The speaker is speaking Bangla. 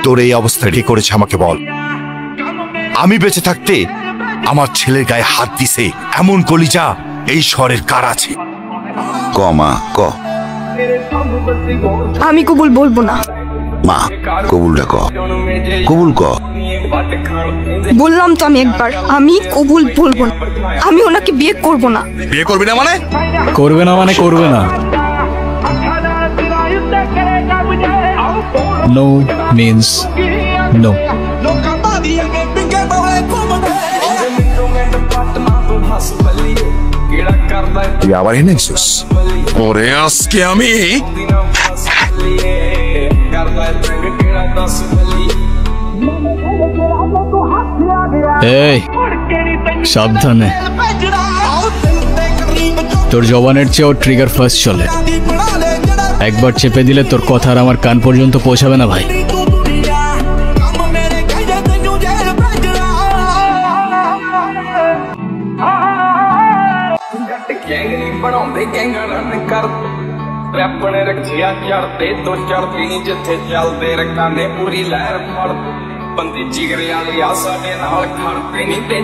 তোর এই অবস্থা কি করেছে আমাকে বল। আমি বেঁচে থাকতে আমার ছেলের গায়ে হাত দিছে এমন কলিজা এই শহরের কার আছে? ক মা ক। আমি কবুল বলবো না। মা কবুলটা ক, কবুল ক। বললাম তো আমি একবার, আমি কবুল বলবো না। আমি ওনাকে বিয়ে করব না। বিয়ে করবি না মানে? করবে না মানে করবে না। No means no. তুই আবার এনেছিস ওরে আজকে আমি। এই সাবধানে, তোর জবানের চেয়েও ট্রিগার ফার্স্ট চলে। একবার চেপে দিলে তোর কথা আর আমার কান পর্যন্ত পৌঁছাবে না ভাই। ਆਪਣੇ ਰੱਖਿਆ ਚੜਦੇ ਤੋਂ ਚੜਦੀ ਨਹੀਂ ਜਿੱਥੇ ਚੱਲਦੇ ਰੱਖਾਂ ਨੇ ਪੂਰੀ ਲਹਿਰ ਫੜ ਬੰਦੇ ਜਿਗਰੇ ਵਾਲੇ ਆ ਸਾਡੇ ਨਾਲ ਖੜਦੇ ਨਹੀਂ ਤੇ